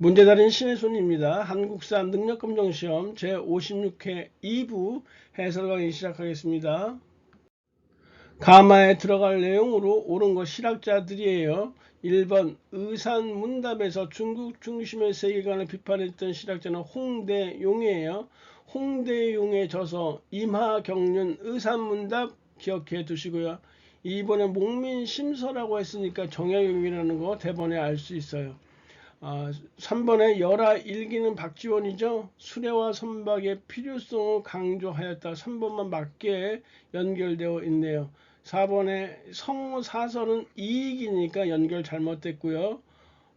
문제달인 신혜순입니다. 한국사 능력검정시험 제56회 2부 해설 강의 시작하겠습니다. 가마에 들어갈 내용으로 옳은 거 실학자들이에요. 1번 의산문답에서 중국 중심의 세계관을 비판했던 실학자는 홍대용이에요. 홍대용의 저서 임하경륜 의산문답 기억해 두시고요. 2번에 목민심서라고 했으니까 정약용이라는 거 대번에 알 수 있어요. 3번에 열하 일기는 박지원이죠. 수레와 선박의 필요성을 강조하였다. 3번만 맞게 연결되어 있네요. 4번에 성사설은 이익이니까 연결 잘못됐고요.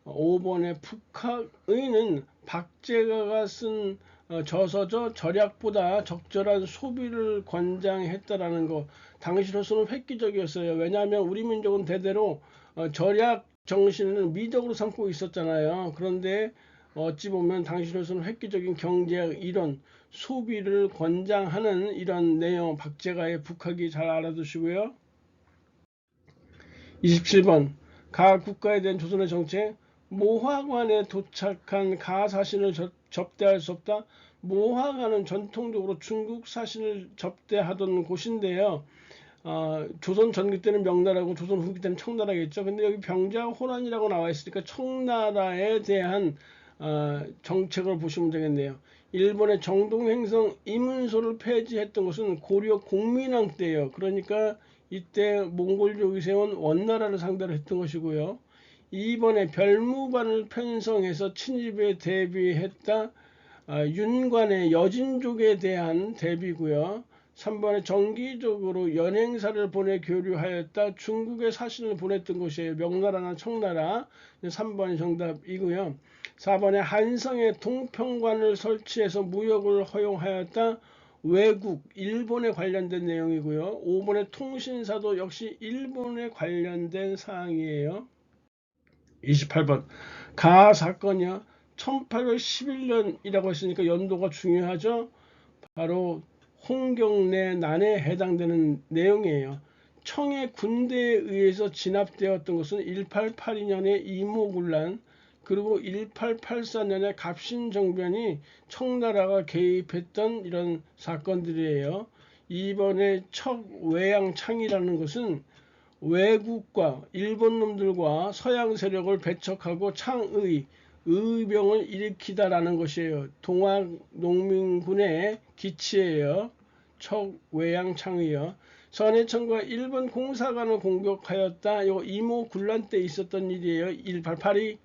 5번에 북학의는 박제가가 쓴 저서죠. 절약보다 적절한 소비를 권장했다라는 거. 당시로서는 획기적이었어요. 왜냐하면 우리 민족은 대대로 절약 정신을 미덕으로 삼고 있었잖아요. 그런데 어찌 보면 당시로서는 획기적인 경제학 이론, 소비를 권장하는 이런 내용, 박제가의 북학이 잘 알아두시고요. 27번 가 국가에 대한 조선의 정책. 모화관에 도착한 가 사신을 접대할 수 없다. 모화관은 전통적으로 중국 사신을 접대하던 곳인데요. 조선 전기 때는 명나라고 조선 후기 때는 청나라겠죠. 근데 여기 병자 호란이라고 나와 있으니까 청나라에 대한 정책을 보시면 되겠네요. 일본의 정동행성 이문소를 폐지했던 것은 고려 공민왕 때예요. 그러니까 이때 몽골족이 세운 원나라를 상대로 했던 것이고요. 2번에 별무반을 편성해서 침입에 대비했다. 윤관의 여진족에 대한 대비고요. 3번에 정기적으로 연행사를 보내 교류하였다. 중국에 사신을 보냈던 곳이에요. 명나라나 청나라. 3번이 정답이고요. 4번에 한성에 동평관을 설치해서 무역을 허용하였다. 외국, 일본에 관련된 내용이고요. 5번의 통신사도 역시 일본에 관련된 사항이에요. 28번 가 사건이요. 1811년이라고 했으니까 연도가 중요하죠. 바로 홍경래 난에 해당되는 내용이에요. 청의 군대에 의해서 진압되었던 것은 1882년의 이모군란, 그리고 1884년에 갑신정변이 청나라가 개입했던 이런 사건들이에요. 이번에 척외양창이라는 것은 외국과 일본 놈들과 서양 세력을 배척하고 창의, 의병을 일으키다라는 것이에요. 동학 농민군의 기치예요. 척외양창이요. 선해청과 일본 공사관을 공격하였다. 이 이모 군란 때 있었던 일이에요. 1882.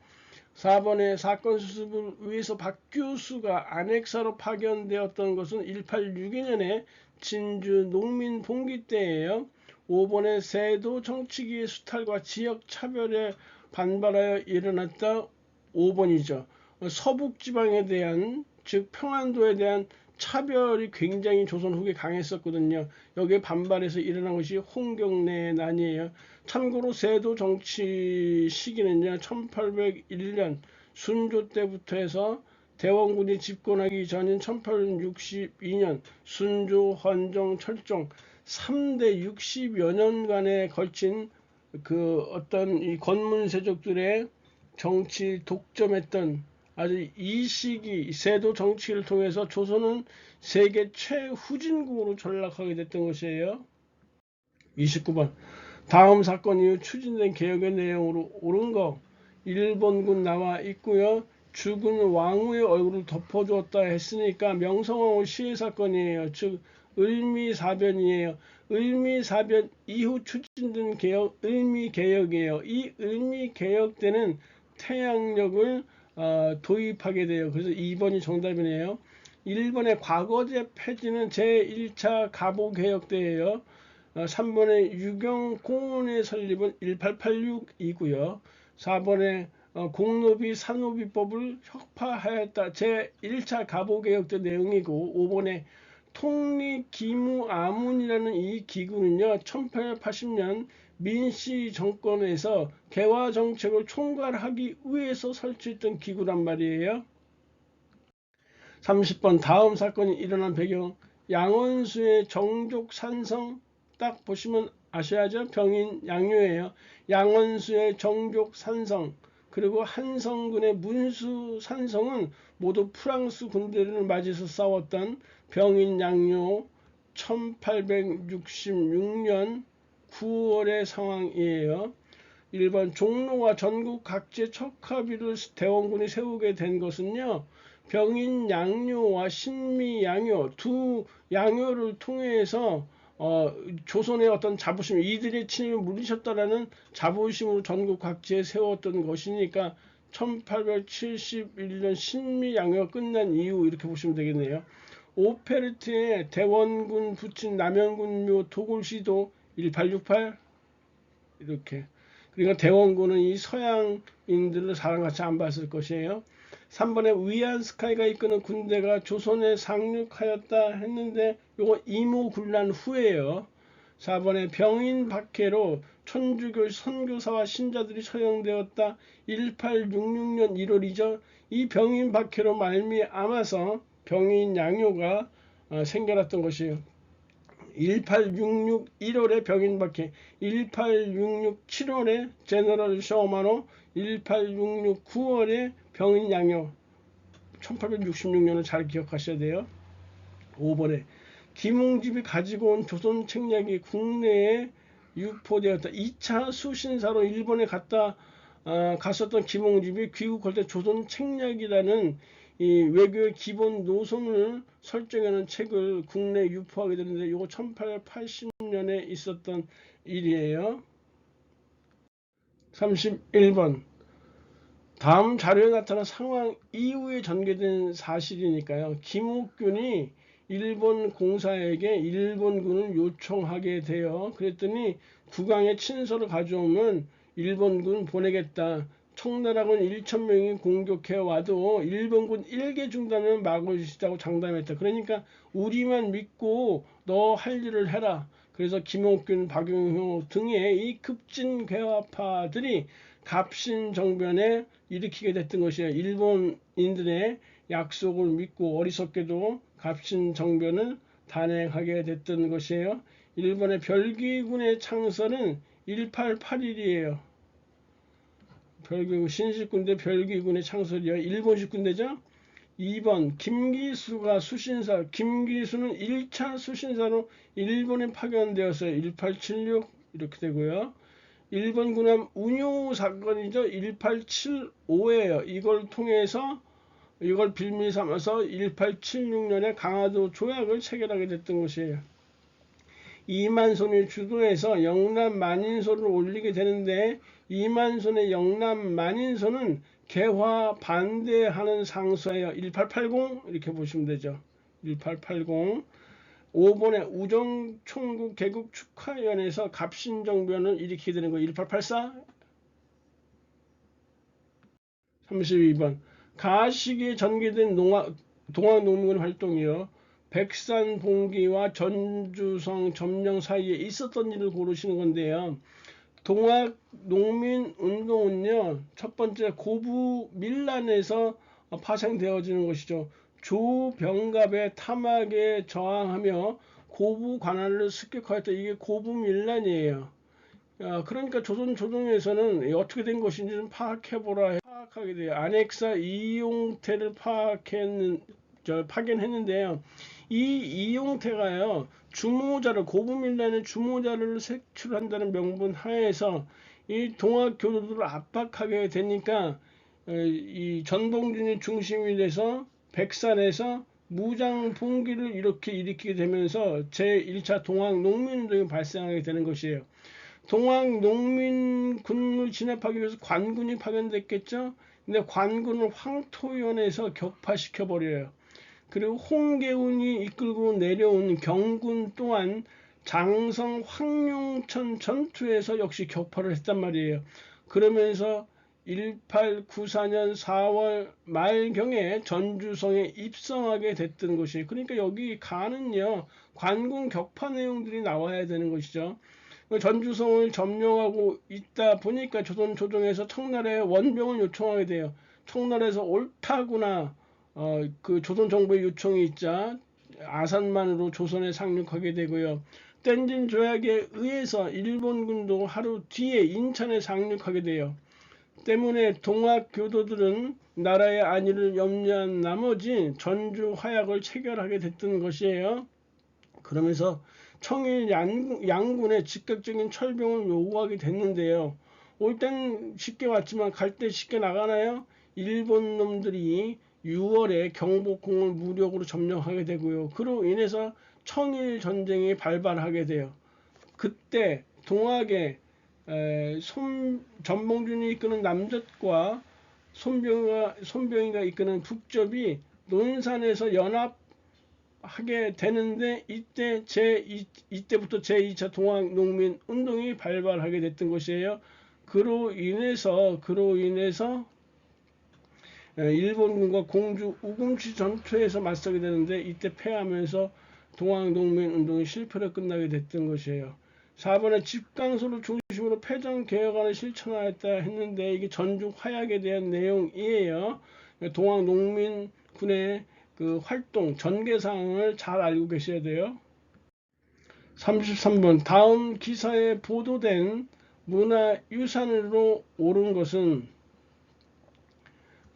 4번에 사건 수습을 위해서 박규수가 안핵사로 파견되었던 것은 1862년에 진주 농민 봉기 때예요. 5번에 세도 정치기의 수탈과 지역 차별에 반발하여 일어났다. 5번이죠. 서북지방에 대한, 즉 평안도에 대한 차별이 굉장히 조선 후기에 강했었거든요. 여기에 반발해서 일어난 것이 홍경래의 난이에요. 참고로 세도 정치 시기는요, 1801년 순조 때부터 해서 대원군이 집권하기 전인 1862년 순조, 헌종, 철종 3대 60여 년간에 걸친 그 어떤 이 권문세족들의 정치 독점했던 아주 이 시기 세도 정치를 통해서 조선은 세계 최후진국으로 전락하게 됐던 것이에요. 29번 다음 사건 이후 추진된 개혁의 내용으로 옳은 거. 일본군 나와 있고요. 죽은 왕후의 얼굴을 덮어주었다 했으니까 명성황후 시해 사건이에요. 즉 을미사변이에요. 을미사변 이후 추진된 개혁 을미개혁이에요. 이 을미개혁 때는 태양력을 도입하게 돼요. 그래서 2번이 정답이네요. 1번의 과거제 폐지는 제1차 가보개혁 때예요. 3번의 유경공원의 설립은 1886이고요. 4번의 공노비 산노비법을 혁파하였다. 제1차 가보개혁 때 내용이고, 5번의 통리기무아문이라는 이 기구는요, 1880년 민씨 정권에서 개화 정책을 총괄하기 위해서 설치했던 기구란 말이에요. 30번 다음 사건이 일어난 배경. 양원수의 정족 산성 딱 보시면 아셔야죠. 병인 양요예요. 양원수의 정족 산성 그리고 한성군의 문수 산성은 모두 프랑스 군대를 맞이해서 싸웠던 병인 양요 1866년 9월의 상황이에요. 1번 종로와 전국 각지에 척하비를 대원군이 세우게 된 것은요. 병인 양요와 신미 양요 두 양요를 통해서 조선의 어떤 자부심, 이들의 침입을 물리쳤다라는 자부심으로 전국 각지에 세웠던 것이니까 1871년 신미 양요가 끝난 이후 이렇게 보시면 되겠네요. 오페르트에 대원군 붙인 남현군 묘 도골시도 1868 이렇게. 그러니까 대원군은 이 서양인들을 사람같이 안 봤을 것이에요. 3번에 위안스카이가 이끄는 군대가 조선에 상륙하였다 했는데 요거 이모군란 후에요. 4번에 병인 박해로 천주교 선교사와 신자들이 처형되었다. 1866년 1월이죠. 이 병인 박해로 말미암아서 병인 양요가 생겨났던 것이에요. 1866 1월에 병인 박해, 1866 7월에 제너럴 셔마노, 1866 9월에 병인 양요. 1866년을 잘 기억하셔야 돼요. 5번에 김웅집이 가지고 온 조선 책략이 국내에 유포되었다. 2차 수신사로 일본에 갔었던 김웅집이 귀국할 때 조선 책략이라는 이 외교의 기본 노선을 설정하는 책을 국내에 유포하게 되는데 이거 1880년에 있었던 일이에요. 31번 다음 자료에 나타난 상황 이후에 전개된 사실이니까요. 김옥균이 일본 공사에게 일본군을 요청하게 돼요. 그랬더니 국왕의 친서를 가져오면 일본군 보내겠다. 청나라군 1,000명이 공격해 와도 일본군 1개 중단은 막을 수 있다고 장담했다. 그러니까 우리만 믿고 너 할 일을 해라. 그래서 김옥균, 박용효 등의 이 급진 괴화파들이 갑신정변에 일으키게 됐던 것이에요. 일본인들의 약속을 믿고 어리석게도 갑신정변을 단행하게 됐던 것이에요. 일본의 별기군의 창설은 1881이에요. 별기군 신식군대 별기군의 창설이요. 일본식 군대죠. 2번 김기수가 수신사, 김기수는 1차 수신사로 일본에 파견되었어요. 1876 이렇게 되고요. 일본 군함 운용 사건이죠. 1875예요. 이걸 통해서 이걸 빌미 삼아서 1876년에 강화도 조약을 체결하게 됐던 것이에요. 이만손이 주도해서 영남 만인소를 올리게 되는데 이만손의 영남 만인소는 개화 반대하는 상서예요. 1880 이렇게 보시면 되죠. 1880 5번에 우정총국 개국 축하위원회에서 갑신정변을 일으키게 되는 거예요. 1884 32번 가시기에 전개된 동학농민 활동이요. 백산봉기와 전주성 점령 사이에 있었던 일을 고르시는 건데요. 동학농민운동은요. 첫 번째 고부 밀란에서 파생되어지는 것이죠. 조병갑의 탐악에 저항하며 고부 관할을 습격하였다. 이게 고부 밀란이에요. 그러니까 조선조정에서는 어떻게 된 것인지 좀 파악하게 돼요. 안핵사 이용태를 파견했는데요. 이 이용태가요, 고부밀란의 주모자를 색출한다는 명분 하에서 이 동학교도들을 압박하게 되니까 이 전봉준이 중심이 돼서 백산에서 무장봉기를 이렇게 일으키게 되면서 제1차 동학농민운동이 발생하게 되는 것이에요. 동학농민군을 진압하기 위해서 관군이 파견됐겠죠. 근데 관군을 황토연에서 격파시켜버려요. 그리고 홍계운이 이끌고 내려온 경군 또한 장성 황룡천 전투에서 역시 격파를 했단 말이에요. 그러면서 1894년 4월 말경에 전주성에 입성하게 됐던 것이, 그러니까 여기 가는요 관군 격파 내용들이 나와야 되는 것이죠. 전주성을 점령하고 있다 보니까 조선조정에서 청나라에 원병을 요청하게 돼요. 청나라에서 옳다구나 그 조선 정부의 요청이 있자 아산만으로 조선에 상륙하게 되고요. 땐진 조약에 의해서 일본군도 하루 뒤에 인천에 상륙하게 돼요. 때문에 동학 교도들은 나라의 안위를 염려한 나머지 전주 화약을 체결하게 됐던 것이에요. 그러면서 청일 양군의 즉각적인 철병을 요구하게 됐는데요. 올 땐 쉽게 왔지만 갈 때 쉽게 나가나요? 일본 놈들이 6월에 경복궁을 무력으로 점령하게 되고요. 그로 인해서 청일 전쟁이 발발하게 돼요. 그때 동학의 전봉준이 이끄는 남접과 손병희가 이끄는 북접이 논산에서 연합하게 되는데 이때부터 제2차 동학농민 운동이 발발하게 됐던 것이에요. 그로 인해서 일본군과 공주 우금치 전투에서 맞서게 되는데 이때 패하면서 동학농민 운동이 실패로 끝나게 됐던 것이에요. 4번에 집강소를 중심으로 패전 개혁안을 실천하였다 했는데 이게 전주 화약에 대한 내용이에요. 동학농민군의 그 활동 전개사항을 잘 알고 계셔야 돼요. 33번 다음 기사에 보도된 문화유산으로 오른 것은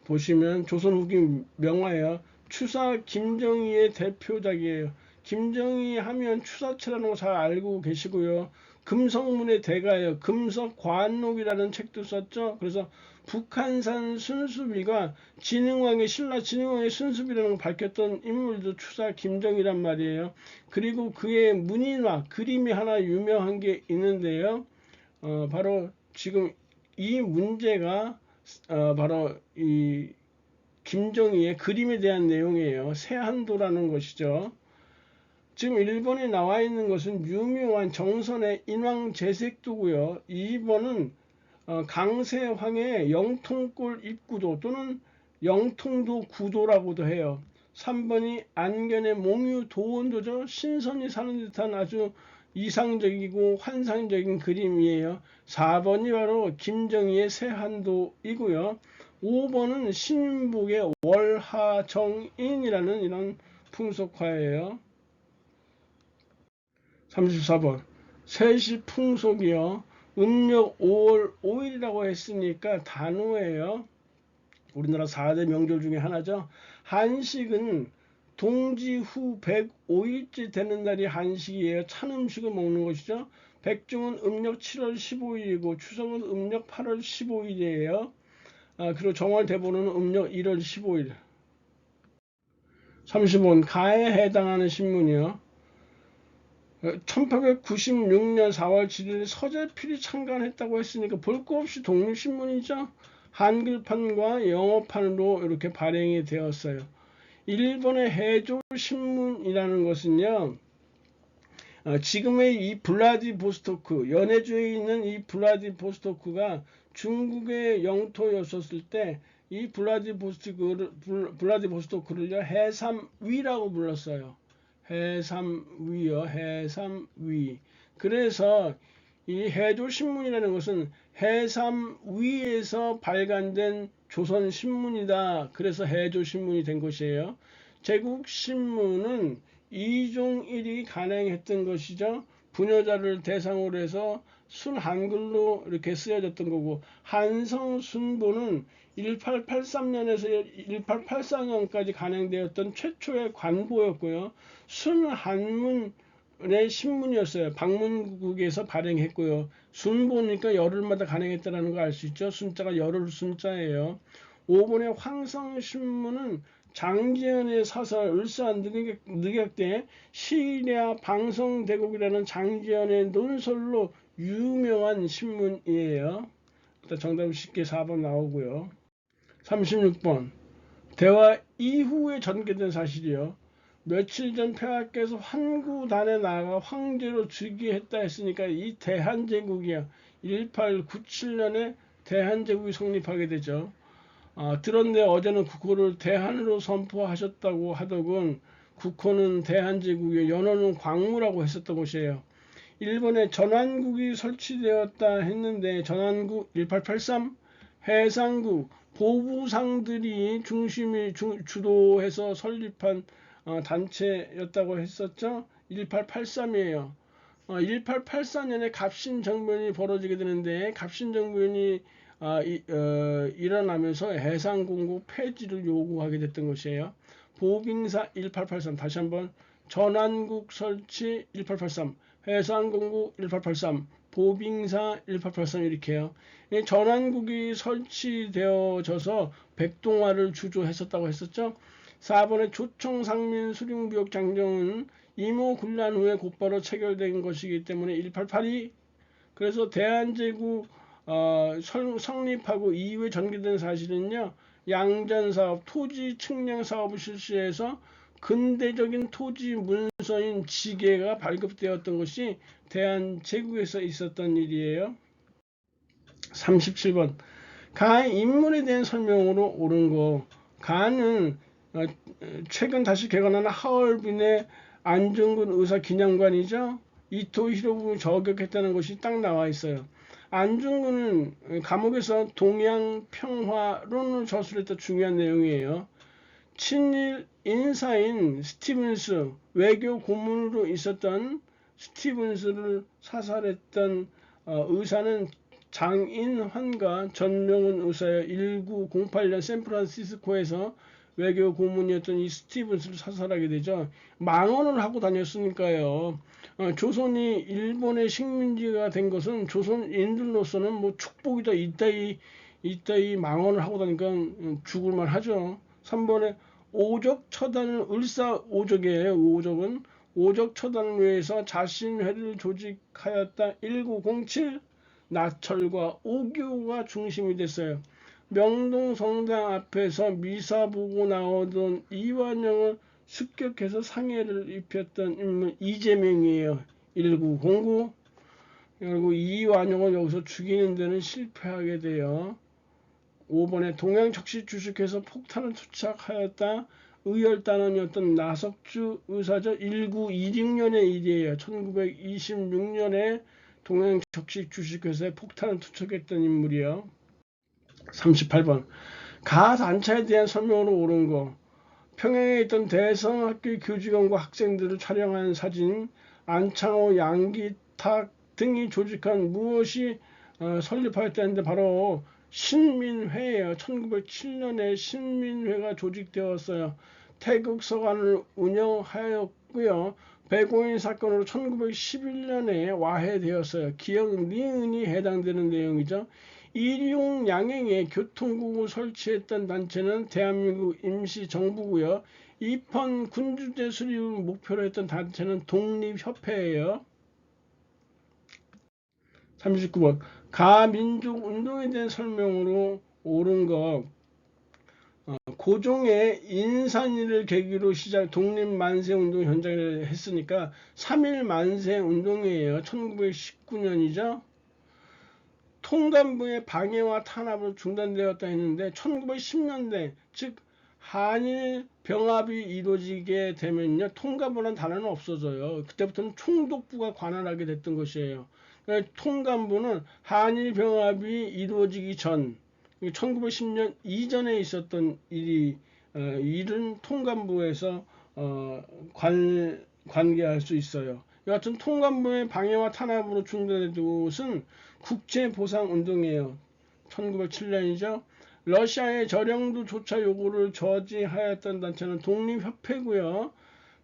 보시면 조선 후기 명화예요. 추사 김정희의 대표작이에요. 김정희 하면 추사체라는 거 잘 알고 계시고요. 금성문의 대가예요. 금석관록이라는 책도 썼죠. 그래서 북한산 순수비가 신라 진흥왕의 순수비라는 걸 밝혔던 인물도 추사 김정희란 말이에요. 그리고 그의 문인화 그림이 하나 유명한 게 있는데요. 바로 지금 이 문제가 바로 이 김정희의 그림에 대한 내용이에요. 세한도라는 것이죠. 지금 1번에 나와 있는 것은 유명한 정선의 인왕제색도고요. 2번은 강세황의 영통골 입구도 또는 영통도 구도라고도 해요. 3번이 안견의 몽유도원도죠. 신선이 사는 듯한 아주 이상적이고 환상적인 그림이에요. 4번이 바로 김정희의 세한도이고요. 5번은 신북의 월하정인이라는 이런 풍속화예요. 34번 세시풍속이요. 음력 5월 5일이라고 했으니까 단오예요. 우리나라 4대 명절 중에 하나죠. 한식은 동지 후 105일째 되는 날이 한식이에요. 찬 음식을 먹는 것이죠. 백중은 음력 7월 15일이고 추석은 음력 8월 15일이에요. 그리고 정월대보는 음력 1월 15일. 30번 가에 해당하는 신문이요. 1896년 4월 7일 서재필이 창간했다고 했으니까 볼 거 없이 독립신문이죠. 한글판과 영어판으로 이렇게 발행이 되었어요. 일본의 해조신문이라는 것은요. 지금의 이 블라디보스토크 연해주에 있는 이 블라디보스토크가 중국의 영토였었을 때 이 블라디보스토크를요 해삼위라고 불렀어요. 해삼위요. 해삼위. 그래서 이 해조신문이라는 것은 해삼위에서 발간된 조선신문이다. 그래서 해조신문이 된 것이에요. 제국신문은 이종일이 간행했던 것이죠. 부녀자를 대상으로 해서 순한글로 이렇게 쓰여졌던 거고 한성순보는 1883년에서 1884년까지 간행되었던 최초의 관보였고요. 순한문의 신문이었어요. 방문국에서 발행했고요. 순보니까 열흘마다 간행했다는 거 알 수 있죠. 순자가 열흘 순자예요. 5번의 황성신문은 장지연의 사설 을사늑약대 시랴 방성대국이라는 장지연의 논설로 유명한 신문이에요. 일단 정답은 쉽게 4번 나오고요. 36번 대화 이후에 전개된 사실이요. 며칠 전 폐하께서 환구단에 나가 황제로 즉위했다 했으니까 이 대한제국이야. 1897년에 대한제국이 성립하게 되죠. 들었는데 어제는 국호를 대한으로 선포하셨다고 하더군. 국호는 대한제국이요. 연호는 광무라고 했었던 것이에요. 일본에 전환국이 설치되었다 했는데 전환국 1883 해상국 보부상들이 주도해서 설립한 단체였다고 했었죠. 1883이에요. 1884년에 갑신정변이 벌어지게 되는데 갑신정변이 일어나면서 해상공고 폐지를 요구하게 됐던 것이에요. 보빙사 1883, 다시 한번 전환국 설치 1883, 해상공고 1883, 보빙사 1883 이렇게 해요. 전환국이 설치되어져서 백동화를 주조했었다고 했었죠. 4번에 조청상민 수령부역 장정은 임오군란 후에 곧바로 체결된 것이기 때문에 1882. 그래서 대한제국 성립하고 이후에 전개된 사실은요, 양전사업, 토지 측량 사업을 실시해서 근대적인 토지 문서인 지계가 발급되었던 것이 대한제국에서 있었던 일이에요. 37번 가 인물에 대한 설명으로 옳은 거. 가는 최근 다시 개관한 하얼빈의 안중근 의사 기념관이죠. 이토 히로부 저격했다는 것이 딱 나와 있어요. 안중근은 감옥에서 동양 평화론을 저술했던 중요한 내용이에요. 친일 인사인 스티븐스, 외교 고문으로 있었던 스티븐스를 사살했던 의사는 장인환과 전명훈 의사의 1908년 샌프란시스코에서 외교 고문이었던 이 스티븐스를 사살하게 되죠. 망언을 하고 다녔으니까요. 조선이 일본의 식민지가 된 것은 조선인들로서는 뭐 축복이다 이따이 망언을 하고 다니까 죽을만 하죠. 3번에 오적 처단을 을사오적이에요. 오적은 오적 처단을 위해서 자신회를 조직하였다. 1907 나철과 오교가 중심이 됐어요. 명동 성당 앞에서 미사 보고 나오던 이완영을 습격해서 상해를 입혔던 인물 이재명이에요. 1909. 그리고 이완영을 여기서 죽이는 데는 실패하게 돼요. 5번에 동양 적시 주식해서 폭탄을 투착하였다. 의열단원이었던 나석주 의사죠. 1926년의 일이에요. 1926년에 동양 적시 주식회사에 폭탄을 투척했던 인물이요. 38번 가 단차에 대한 설명으로 옳은 거. 평양에 있던 대성학교 교직원과 학생들을 촬영한 사진, 안창호, 양기탁 등이 조직한 무엇이 설립하였다는데 바로 신민회예요. 1907년에 신민회가 조직되었어요. 태극 서관을 운영하였고요. 배고인 사건으로 1911년에 와해되었어요. 기억 니은이 해당되는 내용이죠. 일용 양행에 교통국을 설치했던 단체는 대한민국 임시정부고요. 이펀 군주제 수립을 목표로 했던 단체는 독립협회예요. 39번 가민족운동에 대한 설명으로 옳은 것. 고종의 인산일을 계기로 시작 독립만세운동 현장을 했으니까 3.1 만세운동이에요. 1919년이죠. 통감부의 방해와 탄압을 중단되었다 했는데 1910년대 즉 한일 병합이 이루어지게 되면요 통감부라는 단어는 없어져요. 그때부터는 총독부가 관할하게 됐던 것이에요. 그러니까 통감부는 한일 병합이 이루어지기 전 1910년 이전에 있었던 일은 통감부에서 관계할 수 있어요. 여하튼 통감부의 방해와 탄압으로 중단된 것은 국제보상운동이에요. 1907년이죠. 러시아의 저령도 조차 요구를 저지하였던 단체는 독립협회고요.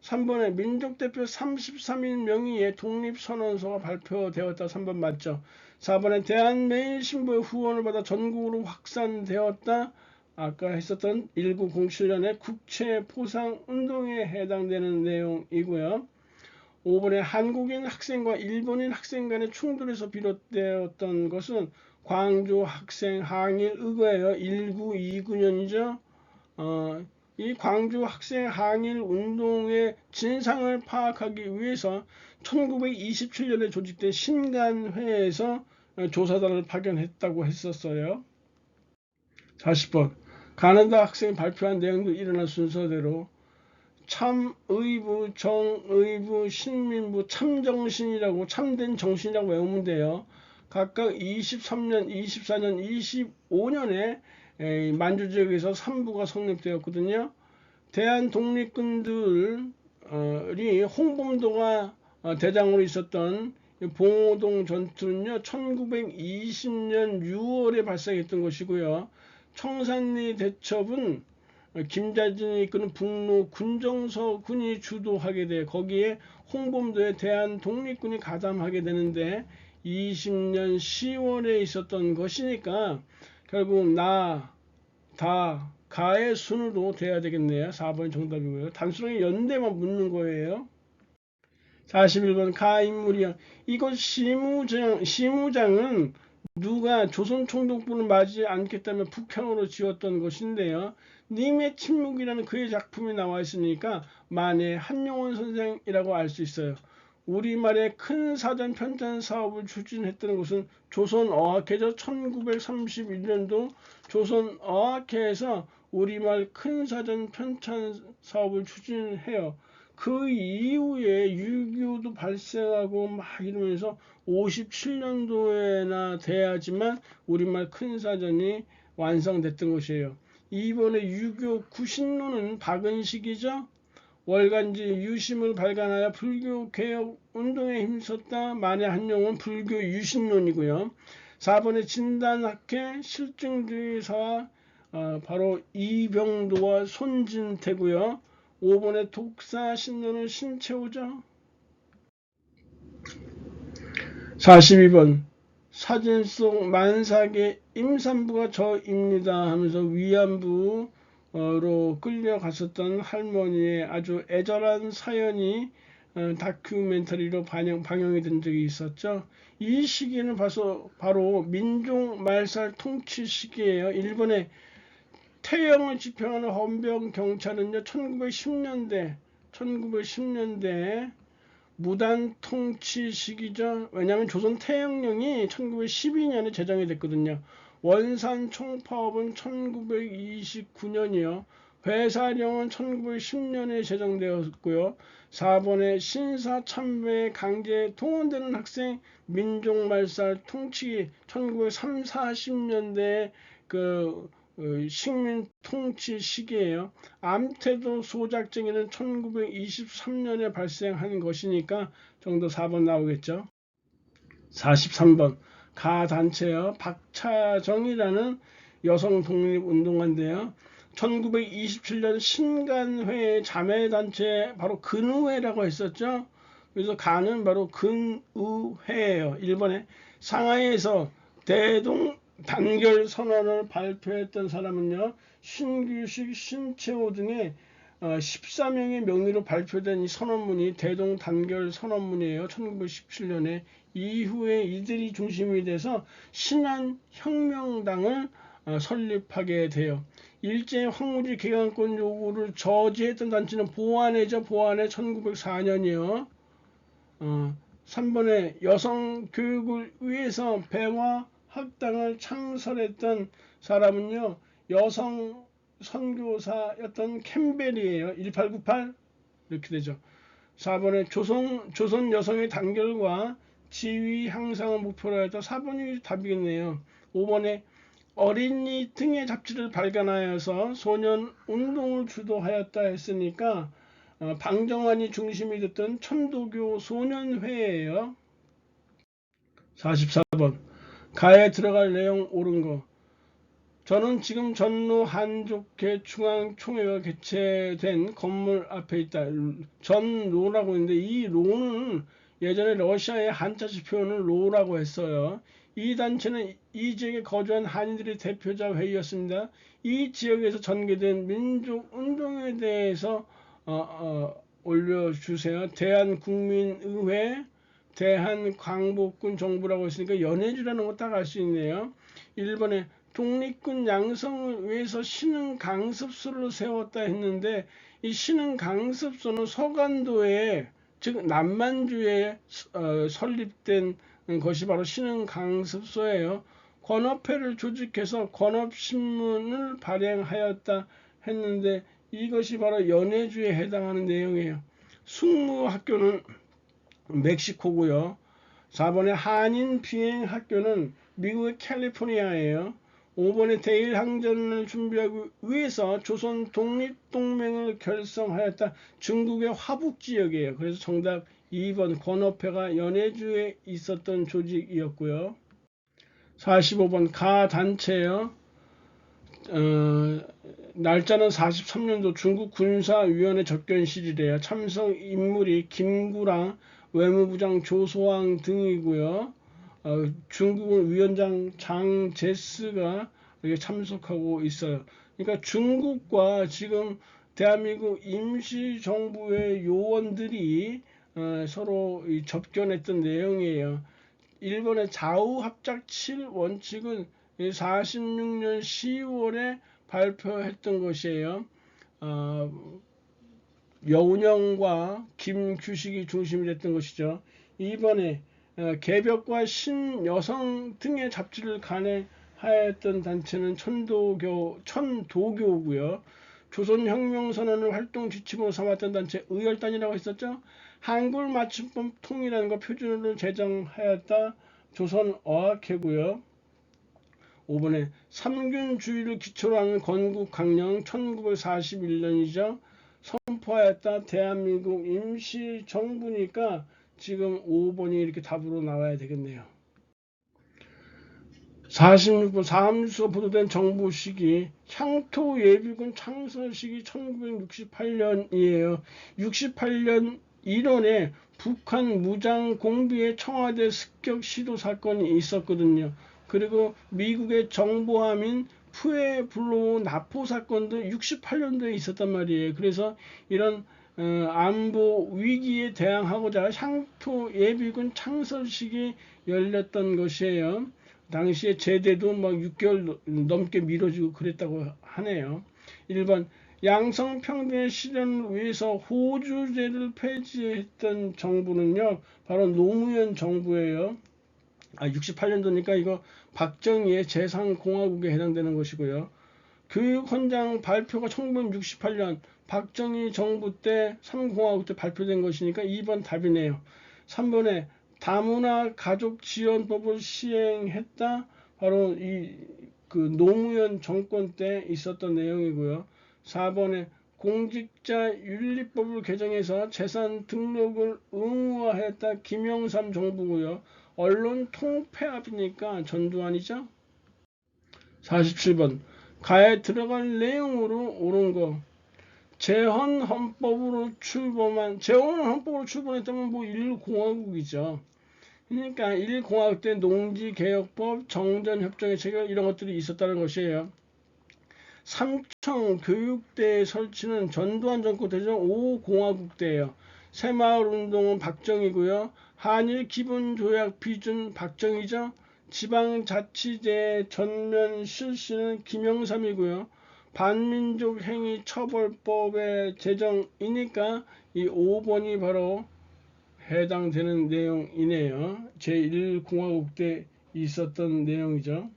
3번에 민족대표 33인 명의의 독립선언서가 발표되었다. 3번 맞죠. 4번에 대한매일신보의 후원을 받아 전국으로 확산되었다. 아까 했었던 1907년의 국채보상운동에 해당되는 내용이고요. 5번에 한국인 학생과 일본인 학생 간의 충돌에서 비롯되었던 것은 광주 학생 항일 의거예요. 1929년이죠. 이 광주 학생 항일 운동의 진상을 파악하기 위해서 1927년에 조직된 신간회에서 조사단을 파견했다고 했었어요. 40번 가나다 학생이 발표한 내용도 일어난 순서대로 참의부, 정의부, 신민부, 참정신이라고 참된 정신이라고 외우면 돼요. 각각 23년, 24년, 25년에 만주지역에서 3부가 성립되었거든요. 대한 독립군들이 홍범도가 대장으로 있었던 봉오동 전투는요 1920년 6월에 발생했던 것이고요. 청산리 대첩은 김자진이 이끄는 북로 군정서군이 주도하게 돼 거기에 홍범도의 대한독립군이 가담하게 되는데 20년 10월에 있었던 것이니까 결국 나, 다, 가의 순으로 돼야 되겠네요. 4번이 정답이고요. 단순하게 연대만 묻는 거예요. 41번 가인물이요. 이것 시무장은 누가 조선총독부를 맞지 않겠다며 북향으로 지었던 것인데요. 님의 침묵이라는 그의 작품이 나와 있으니까 만에 한용원 선생이라고 알 수 있어요. 우리말의 큰 사전 편찬 사업을 추진했던 것은 조선어학회죠. 1931년도 조선어학회에서 우리말 큰 사전 편찬 사업을 추진해요. 그 이후에 6.25도 발생하고 막 이러면서 57년도에나 돼야지만 우리말 큰 사전이 완성됐던 것이에요. 이번에 6.25 구신론은 박은식이죠. 월간지 유심을 발간하여 불교 개혁 운동에 힘썼다. 만해 한용은 불교 유신론이고요. 4번에 진단학회 실증주의사와 바로 이병도와 손진태고요. 5번에 독사신론은 신채호죠. 42번 사진 속 만삭의 임산부가 저입니다 하면서 위안부로 끌려갔었던 할머니의 아주 애절한 사연이 다큐멘터리로 방영이 된 적이 있었죠. 이 시기는 바로 민족 말살 통치 시기예요. 일본의 태영을 집행하는 헌병 경찰은요 1910년대 무단 통치 시기죠. 왜냐하면 조선 태영령이 1912년에 제정이 됐거든요. 원산 총파업은 1929년이요. 회사령은 1910년에 제정되었고요. 4번에 신사참배에 강제 동원되는 학생 민족말살 통치 1930, 40년대 식민 통치 시기예요. 암태도 소작쟁이는 1923년에 발생한 것이니까 정도 4번 나오겠죠. 43번 가단체요. 박차정이라는 여성 독립운동가인데요. 1927년 신간회의 자매단체 바로 근의회라고 했었죠. 그래서 가는 바로 근의회예요. 일본에 상하이에서 대동 단결 선언을 발표했던 사람은요. 신규식, 신채호 등의 14명의 명의로 발표된 이 선언문이 대동 단결 선언문이에요. 1917년에 이후에 이들이 중심이 돼서 신한혁명당을 설립하게 돼요. 일제 황무지 개강권 요구를 저지했던 단체는 보안회죠. 보안회 1904년이요. 3번에 여성 교육을 위해서 배와 학당을 창설했던 사람은요 여성 선교사였던 캠벨이에요. 1898 이렇게 되죠. 4번에 조선 여성의 단결과 지위 향상을 목표로 했던 4번이 답이겠네요. 5번에 어린이 등의 잡지를 발간하여서 소년 운동을 주도하였다 했으니까 방정환이 중심이 됐던 천도교 소년회예요. 44번 가에 들어갈 내용 옳은 거. 저는 지금 전로 한족회 중앙총회가 개최된 건물 앞에 있다. 전로라고 했는데 이 로는 예전에 러시아의 한자식 표현을 로라고 했어요. 이 단체는 이 지역에 거주한 한인들의 대표자 회의였습니다. 이 지역에서 전개된 민족운동에 대해서 올려주세요. 대한국민의회 대한광복군 정부라고 했으니까 연해주라는 거 딱 알 수 있네요. 1번에 독립군 양성을 위해서 신흥강습소를 세웠다 했는데 이 신흥강습소는 서간도에 즉 남만주에 설립된 것이 바로 신흥강습소예요. 권업회를 조직해서 권업신문을 발행하였다 했는데 이것이 바로 연해주에 해당하는 내용이에요. 숙무학교는 멕시코고요. 4번에 한인 비행 학교는 미국의 캘리포니아예요. 5번에 대일 항전을 준비하기 위해서 조선 독립동맹을 결성하였다. 중국의 화북 지역이에요. 그래서 정답 2번 권업회가 연해주에 있었던 조직이었고요. 45번 가단체요. 날짜는 43년도 중국 군사위원회 접견실이래요. 참석 인물이 김구랑 외무부장 조소왕 등이고요. 중국 위원장 장제스가 이렇게 참석하고 있어요. 그러니까 중국과 지금 대한민국 임시정부의 요원들이 서로 접견했던 내용이에요. 일본의 좌우합작 7원칙은 46년 10월에 발표했던 것이에요. 여운형과 김규식이 중심이 됐던 것이죠. 이번에 개벽과 신여성 등의 잡지를 간행하였던 단체는 천도교고요. 조선혁명선언을 활동 지침으로 삼았던 단체 의열단이라고 했었죠. 한글 맞춤법 통일하는 것 표준으로 제정하였다. 조선어학회고요. 5번에 삼균주의를 기초로 하는 건국강령 1941년이죠. 선포하였다. 대한민국 임시정부니까 지금 5번이 이렇게 답으로 나와야 되겠네요. 46번 사암뉴스가 보도된 정부 시기 향토 예비군 창설 시기 1968년이에요. 68년 1월에 북한 무장 공비의 청와대 습격 시도 사건이 있었거든요. 그리고 미국의 정보함인 푸에블로 나포 사건도 68년도에 있었단 말이에요. 그래서 이런 안보 위기에 대항하고자 향토 예비군 창설식이 열렸던 것이에요. 당시에 제대도 막 6개월 넘게 미뤄지고 그랬다고 하네요. 1번 양성평등의 실현을 위해서 호주제를 폐지했던 정부는요. 바로 노무현 정부예요. 68년도니까 이거 박정희의 제3공화국에 해당되는 것이고요. 교육헌장 발표가 1968년 박정희 정부 때 3공화국 때 발표된 것이니까 2번 답이네요. 3번에 다문화 가족 지원법을 시행했다. 바로 그 노무현 정권 때 있었던 내용이고요. 4번에 공직자 윤리법을 개정해서 재산 등록을 의무화했다. 김영삼 정부고요. 언론 통폐합이니까 전두환이죠. 47번 가에 들어갈 내용으로 옳은 거. 재헌헌법으로 출범했다면 뭐 1공화국이죠. 그러니까 1공화국 때 농지개혁법, 정전협정의 체결 이런 것들이 있었다는 것이에요. 삼청 교육대 설치는 전두환 정권 대전 5공화국 때예요. 새마을운동은 박정희고요. 한일 기본조약 비준 박정희죠. 지방자치제 전면 실시는 김영삼이고요. 반민족 행위 처벌법의 제정이니까 이 5번이 바로 해당되는 내용이네요. 제1공화국 때 있었던 내용이죠.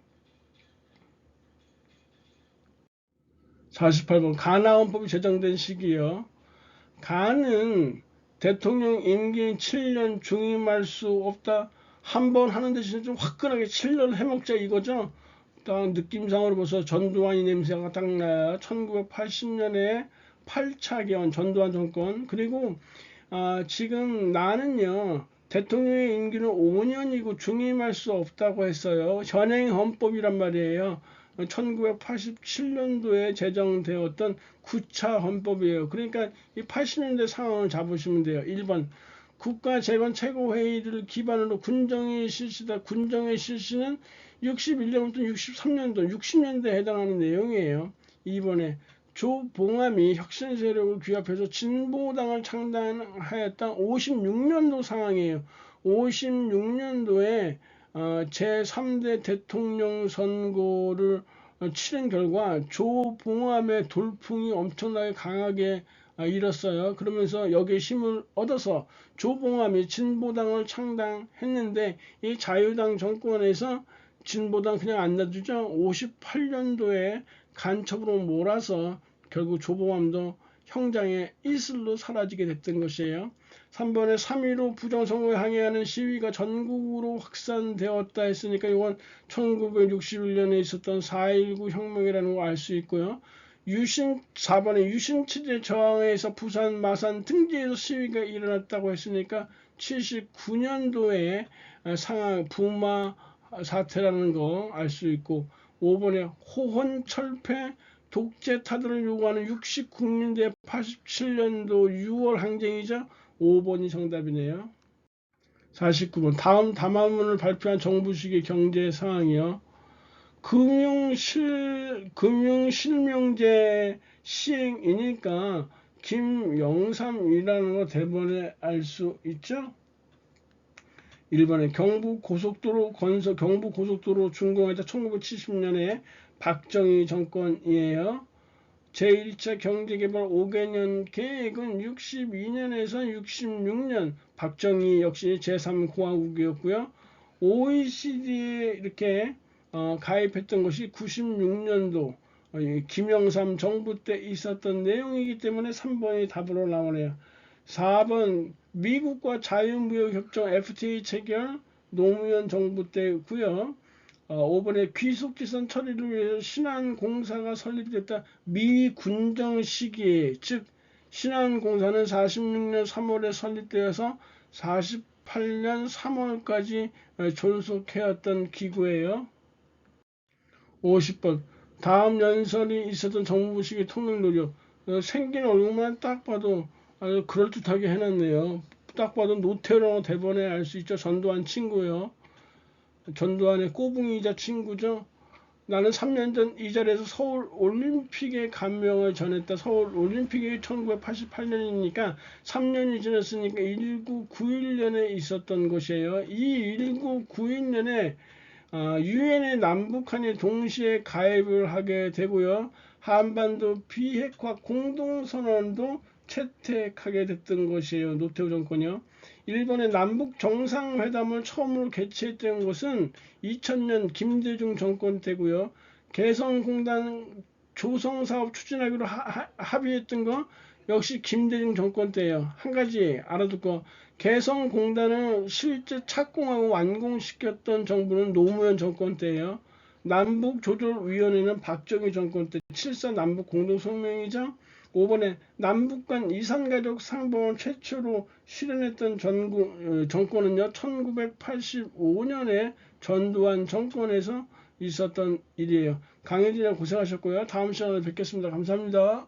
48번 가나헌법이 제정된 시기요. 가는 대통령 임기 7년 중임할 수 없다. 한 번 하는 대신에 좀 화끈하게 7년 해먹자 이거죠. 딱 느낌상으로 봐서 전두환이 냄새가 딱 나요. 1980년에 8차 개헌 전두환 정권. 그리고 지금 나는요. 대통령의 임기는 5년이고 중임할 수 없다고 했어요. 현행 헌법이란 말이에요. 1987년도에 제정되었던 9차 헌법이에요. 그러니까 이 80년대 상황을 잡으시면 돼요. 1번 국가재건 최고회의를 기반으로 군정의 실시다. 군정의 실시는 61년부터 63년도, 60년대에 해당하는 내용이에요. 2번에 조봉암이 혁신 세력을 규합해서 진보당을 창단하였다. 56년도 상황이에요. 56년도에 제3대 대통령 선거를 치른 결과 조봉암의 돌풍이 엄청나게 강하게 일었어요. 그러면서 여기에 힘을 얻어서 조봉암이 진보당을 창당했는데 이 자유당 정권에서 진보당 그냥 안 놔두죠. 58년도에 간첩으로 몰아서 결국 조봉암도 형장의 이슬로 사라지게 됐던 것이에요. 3번에 3.15 부정선거에 항의하는 시위가 전국으로 확산되었다 했으니까 이건 1961년에 있었던 4.19 혁명이라는 거 알 수 있고요. 4번에 유신체제 저항에서 부산, 마산 등지에서 시위가 일어났다고 했으니까 1979년도에 상황 부마 사태라는 거 알 수 있고, 5번에 호헌철폐 독재타도를 요구하는 60국민대 87년도 6월 항쟁이죠. 5번이 정답이네요. 49번 다음 담화문을 발표한 정부식의 경제 상황이요. 금융실명제 시행이니까 김영삼이라는 거 대번에 알 수 있죠. 1번에 경부고속도로 준공했다 1970년에 박정희 정권이에요. 제1차 경제개발 5개년 계획은 62년에서 66년 박정희 역시 제3공화국이었고요. OECD에 이렇게 가입했던 것이 96년도 김영삼 정부 때 있었던 내용이기 때문에 3번이 답으로 나오네요. 4번 미국과 자유무역협정 FTA 체결 노무현 정부 때고요. 5번에 귀속지선 처리를 위해서 신한공사가 설립됐다. 미군정 시기에, 즉 신한공사는 46년 3월에 설립되어서 48년 3월까지 존속해왔던 기구예요. 50번 다음 연설이 있었던 정부식의 통일 노력. 생긴 얼굴만 딱 봐도 아주 그럴듯하게 해놨네요. 딱 봐도 노태우라고 대번에 알 수 있죠. 전두환 친구요. 전두환의 꼬붕이자 친구죠. 나는 3년 전 이 자리에서 서울 올림픽에 감명을 전했다. 서울 올림픽이 1988년이니까 3년이 지났으니까 1991년에 있었던 것이에요. 이 1991년에 유엔의 남북한이 동시에 가입을 하게 되고요. 한반도 비핵화 공동선언도 채택하게 됐던 것이에요. 노태우 정권이요. 일본의 남북 정상회담을 처음으로 개최했던 것은 2000년 김대중 정권 때고요. 개성공단 조성사업 추진하기로 합의했던 거 역시 김대중 정권 때예요. 한 가지 알아둘 거, 개성공단을 실제 착공하고 완공시켰던 정부는 노무현 정권 때예요. 남북조절위원회는 박정희 정권 때 7.4 남북공동성명이죠. 5번에 남북 간 이산가족 상봉을 최초로 실현했던 정권은요 1985년에 전두환 정권에서 있었던 일이에요. 강혜진이 고생하셨고요. 다음 시간에 뵙겠습니다. 감사합니다.